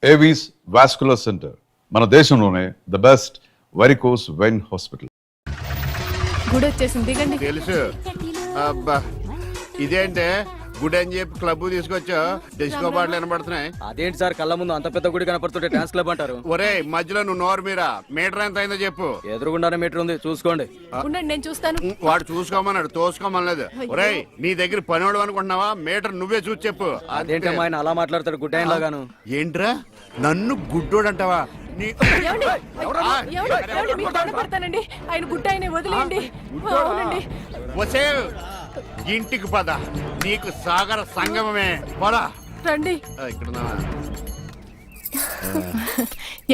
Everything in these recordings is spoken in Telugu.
ఏవీస్ వాస్కులర్ సెంటర్ మన దేశంలోనే the best varicose vein hospital. గుడి వచ్చేసింది, దిగండి. తెలుసు. అబ్బా ఇదేంటే గుడి అని చెప్పి క్లబ్ తీసుకొచ్చా, డిస్కో పాటలు వినబడుతున్నాయి. అదేంటి సార్, కళ్ళ ముందు అంత పెద్ద గుడి కనపడుతుంటే డాన్స్ క్లబ్ అంటారు? ఒరే మధ్యలో నువ్వు నోరు మీరా, మీటర్ ఎంత అయిందో చెప్పు. ఎదురుగుండానే మీటర్ ఉంది, చూసుకోండి. ఉండండి, నేను చూస్తాను. వాడు చూసుకోమన్నాడు, తోసుకోమనలేదు. ఒరే నీ దగ్గర పనివాడు అనుకుంటున్నావా? మీటర్ నువ్వే చూసి చెప్పు. అదేంటమ్మా ఆయన అలా మాట్లాడతాడు గుడ్డ ఆయన లాగాను? ఏంట్రా నన్ను గుడ్డోడు అంటావా? ఏమండి? ఏమండి? మీకు దండం పెడతానండి. ఆయన గుట్ట ఆయన వదిలేయండి. అవునండి. వసే ఇంటికి పద, నీకు సాగర సంగమమే. పద రండి. ఇక్కడ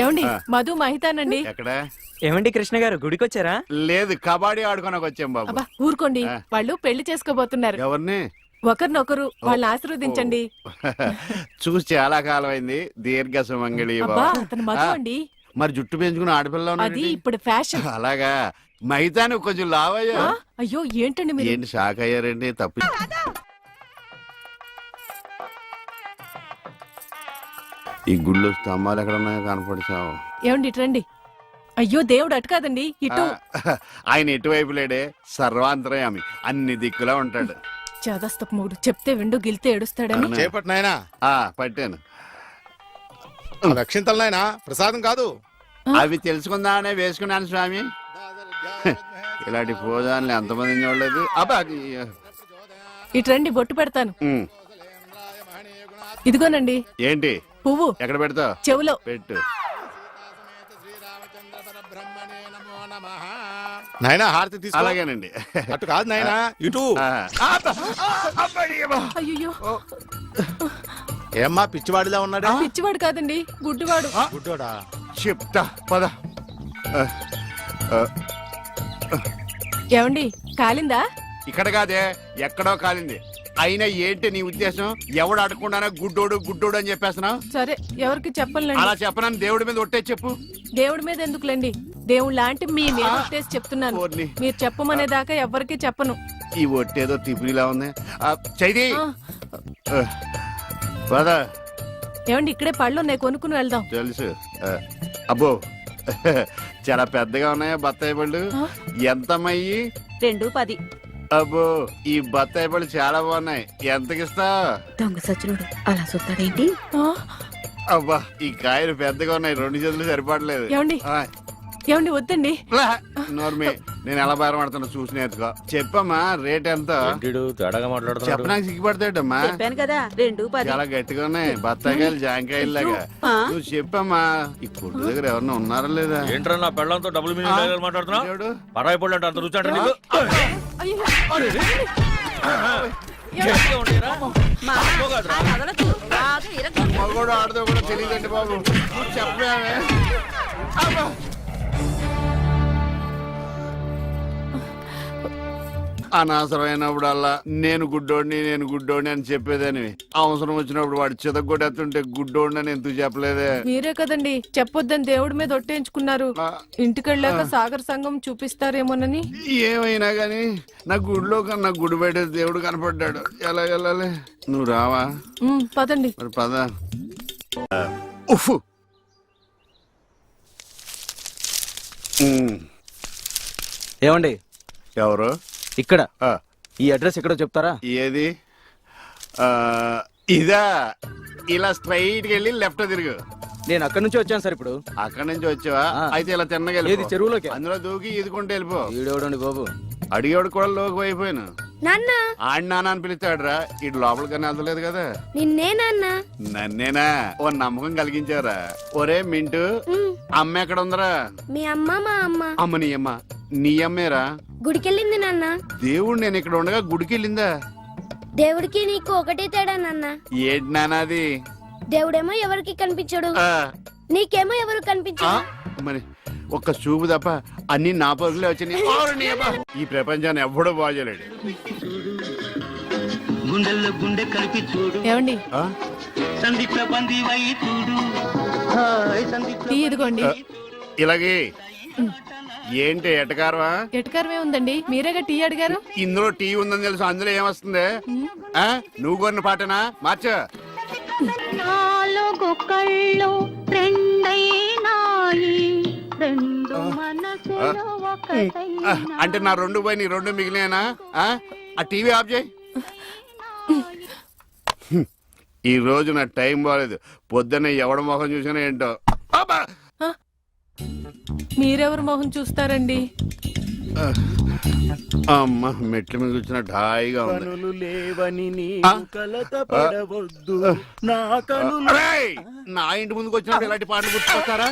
ఏమండి? మధు మహితానండి. ఎక్కడ? ఏమండి కృష్ణ గారు, గుడికి వచ్చారా? లేదు, కబడ్డీ ఆడుకోనకు వచ్చాం బాబు. అబ్బా ఊరుకోండి, వాళ్ళు పెళ్లి చేసుకోబోతున్నారు. ఎవరిని? ఒకరినొకరు, వాళ్ళని ఆశీర్వదించండి. చూసి చాలా కాలం అయింది. దీర్ఘ సుమంగళి. అబ్బా అతను మధు అండి. మరి జుట్టు పెంచుకుని ఆడపిల్ల అది ఇప్పుడు ఫ్యాషన్. అలాగా? మైతాను కొంచెం లావయ్యా. అయ్యో ఏంటండి మీరు? ఏంటి షాక్ అయ్యారండి? తప్పి ఈ గుళ్ళు స్తంభాలు ఎక్కడ ఉన్నాయో కనపడిచావు. ఏమండి ఇటు రండి. అయ్యో దేవుడు అటు కాదండి, ఇటు. ఆయన ఎటువైపు లేడే, సర్వాంతరయామి, అన్ని దిక్కులా ఉంటాడు. చాదస్తపు మూడు, చెప్తే విండు గిల్తే ఏడుస్తాడని. చేపట్టు నాయనా. పట్టాను. రక్షింతలు నాయనా, ప్రసాదం కాదు. అవి తెలుసుకుందామనే వేసుకున్నాను స్వామి. ఇలాంటి పూజాన్ని ఎంతమంది చూడలేదు. అబ్బా ఇటు రండి, బొట్టు పెడతాను. ఇదిగోనండి. ఏంటి పువ్వు? ఎక్కడ పెడతావు? చెవులో పెట్టు. నాయనా హారతి తీసుకో. అలాగేనండి. అటు కాదు నాయనా, ఇటు. అయ్యో ఏమ్మా పిచ్చివాడిలా ఉన్నాడా? పిచ్చివాడు కాదండి, గుడ్డివాడు. గుడ్డోడా? చెప్తా పద. ఏమండి కాలిందా? ఇక్కడ కాదే, ఎక్కడో కాలింది. అయినా ఏంటి నీ ఉద్దేశం? ఎవడు అడగకుండానే గుడ్డోడు గుడ్డోడు అని చెప్పేస్తున్నావు? సరే, ఎవరికి చెప్పలేండి. అలా చెప్పనని దేవుడి మీద ఒట్టే చెప్పు. దేవుడి మీద ఎందుకులేండి, దేవుడు లాంటి మీ మీద ఒట్టేసి చెప్తున్నాను. మీరు చెప్పమనేదాకా ఎవరికి చెప్పను. ఈ ఒట్టేదో తిప్పిలా ఉంది. చైది పద. ఏమండి ఇక్కడే పళ్ళు ఉన్నాయి, కొనుక్కుని వెళ్దాం. తెలుసు. అబ్బో చాలా పెద్దగా ఉన్నాయా బత్తాయి పళ్ళు? ఎంతమ్మయ్యి? 2.10. అబ్బో ఈ బత్తాయి పళ్ళు చాలా బాగున్నాయి. ఎంతకిస్తా? దొంగ సచ్చినోడు అలా చూస్తాడేంటి? అబ్బా ఈ కాయలు పెద్దగా ఉన్నాయి, 2 చేతులు సరిపడలేదు. ఏమండి ఏమండి వద్దండి. నోర్మి, నేను ఎలా బేరం ఆడుతున్నా చూసి నేర్చుకో. చెప్పమ్మా రేట్ ఎంత? చెప్పడానికి సిగ్గుపడతాడమ్మా. చెప్పాను కదా 2.10. చాలా గట్టిగా ఉన్నాయి బత్తాయికాయలు, జాంకాయలు లాగా. నువ్వు చెప్పమ్మా. ఈ కొట్టు దగ్గర ఎవరన్నా ఉన్నారా లేదా? ఏంట్రా నా పెళ్ళంతో డబుల్ మీనింగ్ మాట్లాడుతున్నావు? పరాయి పళ్ళు అంటే అంత రుచి అంటే నీకు? మగోడు ఆడదో కూడా తెలియదండి బాబు. చెప్పామే. అనవసరమైనప్పుడల్లా నేను గుడ్డోడిని అని చెప్పేదని, అవసరం వచ్చినప్పుడు వాడు చితగొట్టేస్తుంటే గుడ్డోడిని అని ఎందుకు చెప్పలేదే? మీరే కదండి చెప్పొద్దని దేవుడి మీద ఒట్టేయించుకున్నారు. ఇంటికెళ్ళాక సాగర్ సంఘం చూపిస్తారేమోనని. ఏమైనా గాని నా గుడిలో కన్నా గుడి బయట దేవుడు కనపడ్డాడు. ఎలా వెళ్ళాలి? నువ్వు రావా? పదండి. మరి పద. ఉఫ్. ఏమండి? ఎవరు? ఇక్కడ ఈ అడ్రస్ ఎక్కడో చెప్తారా? ఏది? ఇదా? ఇలా స్ట్రైట్ వెళ్ళి లెఫ్ట్ తిరుగు. నేను అక్కడి నుంచి వచ్చాను సార్. ఇప్పుడు అక్కడి నుంచి వచ్చావా? అయితే ఇలా తిన్నగా ఏది చెరువులోకి? అందులో దూకి ఈదుకుంటే వెళ్ళిపో. ఈడేవడండి బాబు, అడిగేవాడు కూడా లోకి అయిపోయాను. ఆడి నాన్న అని పిలుస్తాడు రా. ఇటు లోపలికన్నా వెళ్తలేదు కదా. నిన్నే నాన్న. నన్నేనా? ఓ నమ్మకం కలిగించారా? ఒరే మింటూ, అమ్మ ఎక్కడ ఉందరా? మీ అమ్మ మా అమ్మ. అమ్మ నీ అమ్మ? నీ అమ్మేరా? గుడికెళ్ళింది నాన్న. దేవుడు నేను ఇక్కడ ఉండగా గుడికి వెళ్ళిందా? దేవుడికి నీకు ఒకటే తేడా నాన్న. ఏంటి నానాది? దేవుడేమో ఎవరికి కనిపించడు, నీకేమో ఎవరు కనిపించడు. మరి ఒక్క చూపు తప్ప అన్ని నా పరుగులే వచ్చినాయి. ఈ ప్రపంచాన్ని ఎవ్వడూ బాగోలేడు. ఏమండి టీ ఇదిగోండి. ఇలాగే ఏంటి ఎటకారమా? ఎటకారమే ఉందండి, మీరేగా టీ అడిగారు. ఇందులో టీ ఉందని తెలుసు, అందులో ఏమొస్తుంది? నువ్వు కొన్న పాటనా? మార్చ. నాలో నాలుగు కళ్ళు రెండైనాయి రెండు మనసులు ఒకటైనాయి. అంటే నా రెండు పోయి నీ రెండు మిగిలినా ఆ టీవీ ఆఫ్ చేయి. ఈ రోజు నా టైం బాగాలేదు. పొద్దున్న ఎవడ మొహం చూసినా ఏంటో. అబ్బా! మీరెవరు మొహం చూస్తారండి? అమ్మ మెట్ల మీద కూర్చున్నట్టు హాయిగా ఉంది. కనులు లేవని నీ ఆ? కలత పడవద్దు నా కనులు అరేయ్! నా ఇంటి ముందుకు వచ్చినప్పుడు ఇలాంటి పాటలు గుర్తుకొస్తారా?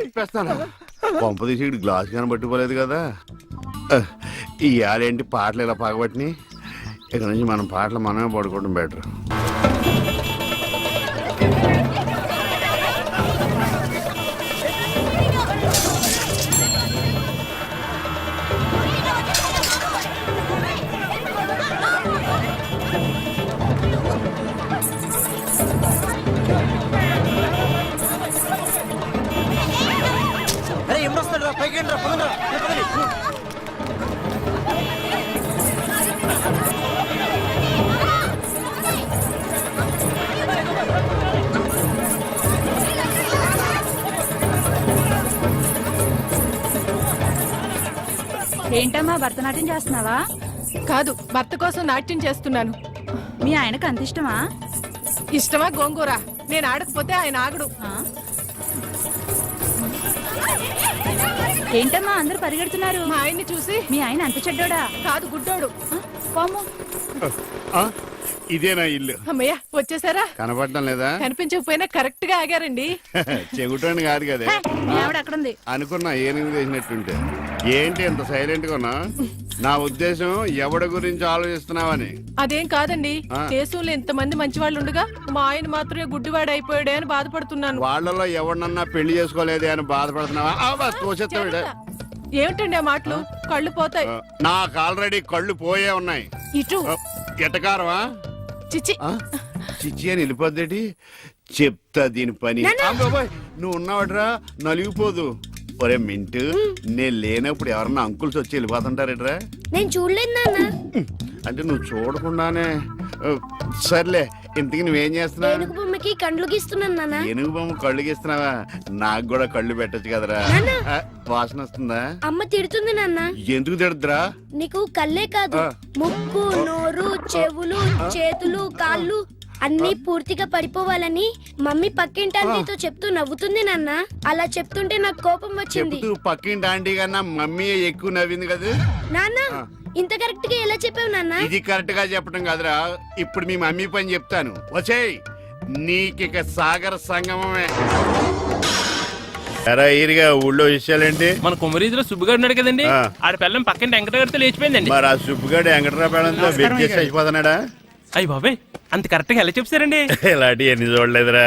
చంపేస్తాను. పంప తీసి ఇటు గ్లాస్ కానీ పట్టుకోలేదు కదా. ఈ ఆడేంటి పాటలు ఇలా పగబట్టిని. ఇక్కడ నుంచి మనం పాటలు మనమే పడుకోవడం బెటర్. అరే ఎప్పుడు వస్తాడు రా పైకి రా పదండి రా. ఏంటమ్మా భరతనాట్యం చేస్తున్నావా? కాదు, భర్త కోసం నాట్యం చేస్తున్నాను. మీ ఆయనకు అంత ఇష్టమా? ఇష్టమా గోంగూర? నేను ఆడకపోతే ఆయన ఆగడు. ఆ? ఏంటమ్మా అందరూ పరిగెడుతున్నారు? మా ఆయన్ని చూసి. మీ ఆయన అంత చెడ్డోడా? కాదు, గుడ్డోడు. ఆ? పాము. ఇదేనా ఇల్లు? అమ్మయ్య, వచ్చేసారా? కనపడటం లేదా? కనిపించకపోయినా కరెక్ట్ గా ఆగారండి. చెగుటాన్ని కాదు కదా. మీ ఆవిడ అక్కడ ఉంది. అనుకున్నా ఏనుగు చేసినట్టుంటే. ఏంటి ఎంత సైలెంట్ గా ఉన్నా? నా ఉద్దేశం ఎవడి గురించి ఆలోచిస్తున్నావని. అదేం కాదండి, దేశంలో ఇంతమంది మంచి వాళ్ళు ఉండగా మా ఆయన మాత్రమే గుడ్డివాడు అయిపోయాడే అని బాధపడుతున్నాను. వాళ్ళలో ఎవడన్నా పెళ్లి చేసుకోలేదే అని బాధపడుతున్నావా? తోసేస్తాడు. ఏమిటండి ఆ మాటలు? కళ్ళు పోతాయి. నాకు ఆల్రెడీ కళ్ళు పోయే ఉన్నాయి. ఇటు ఎటకారమా? చిచి. చిచ్చి అని వెళ్ళిపోద్దేటి. చెప్తా దీని పని. బాబోయ్, నువ్వు ఉన్నావట్రా, నలిగిపోదు. ఒరే మింటు, నేను లేనప్పుడు ఎవరన్నా అంకుల్స్ వచ్చి వెళ్ళిపోతుంటారేట్రా? నేను చూడలేదు నాన్న. అంటే నువ్వు చూడకుండానే. సర్లే, ఇంతకి నువ్వేం చేస్తున్నావు? ఏనుగు బొమ్మకి కండ్లు గీస్తున్నాను నాన్న. ఏనుగు బొమ్మ కళ్ళు గీస్తున్నావా? నాకు కూడా కళ్ళు పెట్టచ్చు కదరా. ఆ, వాసన వస్తుందా? అమ్మ తిడుతుంది నాన్న. ఎందుకు తిడద్దురా? నీకు కళ్ళే కాదు, ముక్కు, నోరు, చెవులు, చేతులు, కాళ్ళు అన్ని పూర్తిగా పడిపోవాలని మమ్మీ పక్కింటి ఆంటీతో చెప్తూ నవ్వుతుంది నాన్న. అలా చెప్తుంటే నాకు కోపం వచ్చింది. చెప్తూ పక్కింటి ఆంటీ కన్నా మమ్మీ ఎక్కువ నవ్వింది కదా. నాన్న, ఇంత కరెక్ట్ గా ఎలా చెప్పావు నాన్న? ఇది కరెక్ట్ గా చెప్పడం కాదురా. ఇప్పుడు మీ మమ్మీ పని చెప్తాను. వచ్చేయ్, నీకిక సాగర సంగమమే. ఎరా ఈరిగా ఊళ్ళో విషయాలేంటి? మన కుమరీజులో సుబ్బుగాడు ఉన్నాడు కదండి, ఆ. ఆడ పిల్లం పక్కన వెంకటగారితో లేచిపోయిందండి. మరి ఆ సుబ్బుగాడు వెంకటరాపేడంతో వెయిట్ చేసి అయిపోతున్నాడా? అయ్యి బాబాయ్, అంత కరెక్ట్ గా ఎలా చెప్తారండి? ఇలాంటి ఎన్ని చూడలేదురా.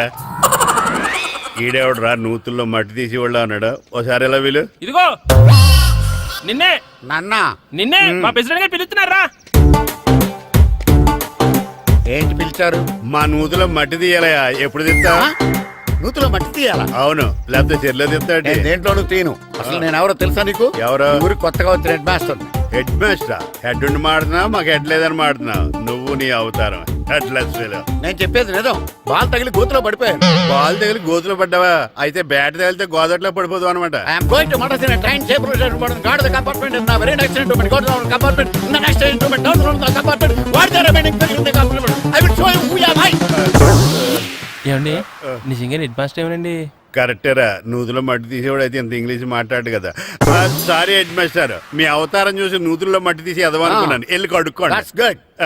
ఈడేవడరా నూతుల్లో మట్టి తీసి వాళ్ళు అన్నాడు. ఒకసారి ఎలా వీలు? ఇదిగో నిన్నే నాన్నా నిన్నే మా ప్రెసిడెంట్ గారు పిలుస్తున్నారా? ఏంటి పిలిచారు? మా నూతులో మట్టి తీయాలయా. ఎప్పుడు తీస్తా? నూతులో మట్టి తీయాలా? అవును, లేకపోతే చెర్లో తీస్తాడు. దేంట్లోనూ తీను. అసలు నేను ఎవరో తెలుసా నీకు? ఎవరో? ఊరి కొత్తగా వచ్చిన head master. Head master? Head ఉండి మాడుతున్నావు, మాకు హెడ్ లేదని మాడుతున్నావు. నువ్వు నీ అవతారం హెడ్లెస్ ఫెలో. నేను చెప్పేది నిజం. బాల్ తగిలి గోతులో పడిపోయాను. బాల్ తగిలి గోతులో పడ్డావా? అయితే బ్యాట్ తగిలితే గోదట్లో పడిపోదు అనమాట. ఐఎమ్ గోయింగ్ టు మడస్ in a train table guard the compartment in the very next instrument go down compartment in the next instrument down from the compartment what the remaining thing in the compartment I will show you who you are I. ఏమండి నిజంగా హెడ్ మాస్టర్ ఏమనండి? కరెక్టేరా, నూతులో మట్టి తీసేవాడు అయితే ఇంత ఇంగ్లీష్ మాట్లాడు కదా. సారీ హెడ్ మాస్టర్, మీ అవతారం చూసి నూతుల్లో మట్టి తీసి ఎదవనుకున్నాను. వెళ్ళి కడుక్కోండి. That's good.